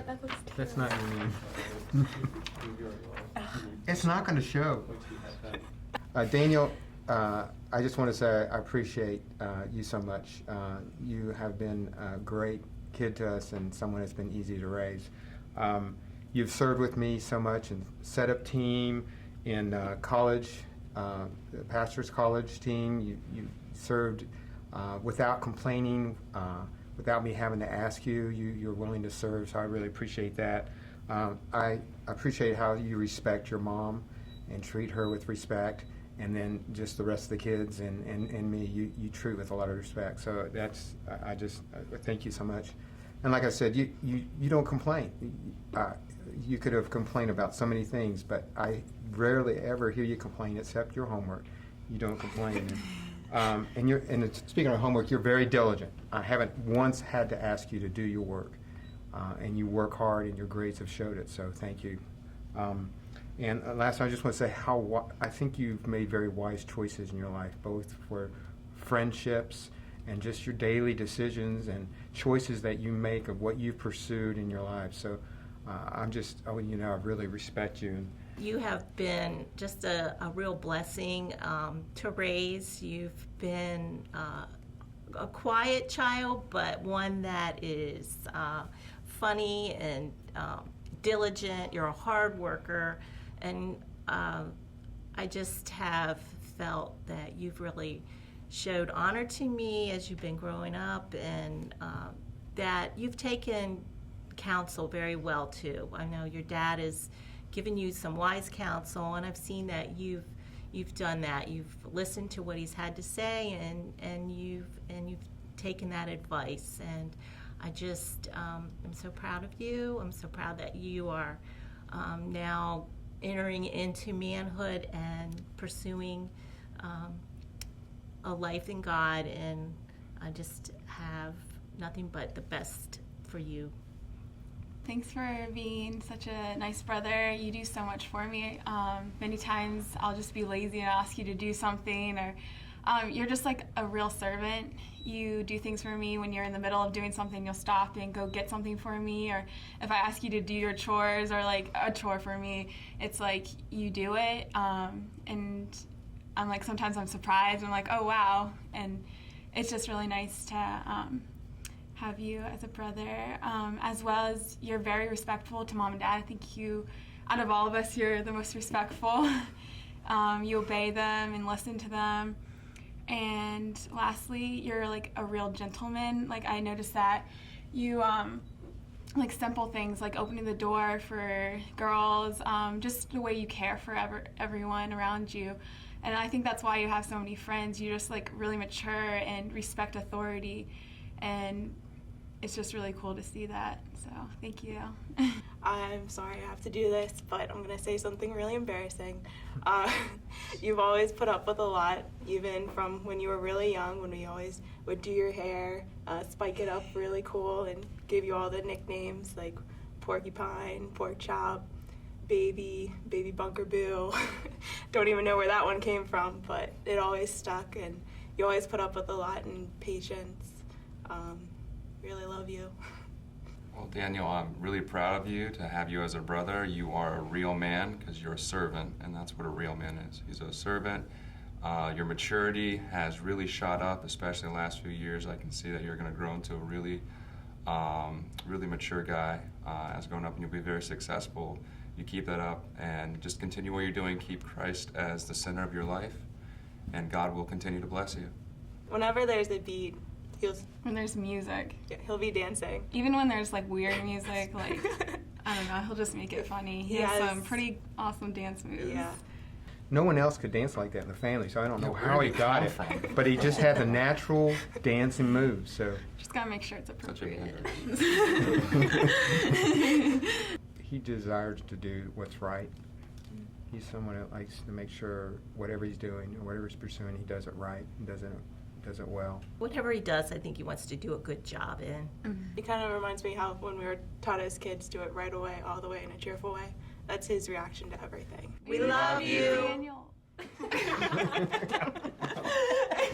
That looks terrible. That's not your name. It's not going to show. Daniel, I just want to say I appreciate you so much. You have been a great kid to us and someone that's been easy to raise. You've served with me so much in setup team, in college, the pastor's college team. You served without complaining, without me having to ask you. You're willing to serve, so I really appreciate that. I appreciate how you respect your mom and treat her with respect, and then just the rest of the kids and me, you treat with a lot of respect. So that's, I thank you so much. And like I said, you don't complain. You could have complained about so many things, but I rarely ever hear you complain except your homework. You don't complain. And speaking of homework, you're very diligent. I haven't once had to ask you to do your work. And you work hard, and your grades have showed it, so thank you. And last, I just want to say how I think you've made very wise choices in your life, both for friendships and just your daily decisions and choices that you make of what you've pursued in your life. So I really respect you. You have been just a real blessing to raise. You've been a quiet child, but one that is funny and diligent. You're a hard worker, and I just have felt that you've really showed honor to me as you've been growing up, and that you've taken counsel very well too. I know your dad has given you some wise counsel, and I've seen that you've done that. You've listened to what he's had to say, and you've taken that advice. And I just am so proud of you. I'm so proud that you are now entering into manhood and pursuing a life in God, and I just have nothing but the best for you. Thanks for being such a nice brother. You do so much for me. Many times I'll just be lazy and ask you to do something, or you're just like a real servant. You do things for me. When you're in the middle of doing something, you'll stop and go get something for me. Or if I ask you to do your chores or like a chore for me, it's like you do it. And I'm like, sometimes I'm surprised. I'm like, oh, wow. And it's just really nice to have you as a brother, as well as you're very respectful to mom and dad. I think you, out of all of us, you're the most respectful. You obey them and listen to them. And lastly, you're like a real gentleman. Like, I noticed that you like simple things like opening the door for girls, just the way you care for everyone around you. And I think that's why you have so many friends. You just like really mature and respect authority, and it's just really cool to see that. So thank you. I'm sorry I have to do this, but I'm going to say something really embarrassing. You've always put up with a lot, even from when you were really young, when we always would do your hair, spike it up really cool, and give you all the nicknames like Porcupine, Pork Chop, Baby Bunker Boo. Don't even know where that one came from, but it always stuck, and you always put up with a lot and patience. Really love you. Well, Daniel, I'm really proud of you to have you as a brother. You are a real man because you're a servant, and that's what a real man is. He's a servant. Your maturity has really shot up, especially in the last few years. I can see that you're going to grow into a really mature guy as growing up, and you'll be very successful. You keep that up and just continue what you're doing. Keep Christ as the center of your life, and God will continue to bless you. Whenever there's a beat, when there's music, he'll be dancing. Even when there's like weird music, like I don't know, he'll just make it funny. He has some pretty awesome dance moves. Yeah. No one else could dance like that in the family, so I don't know how he got it. But he just had the natural dancing moves. So just gotta make sure it's appropriate. He desires to do what's right. He's someone that likes to make sure whatever he's doing or whatever he's pursuing, he does it right and does it well. Whatever he does, I think he wants to do a good job in. Mm-hmm. It kind of reminds me how when we were taught as kids, do it right away, all the way, in a cheerful way. That's his reaction to everything. We love you. Daniel.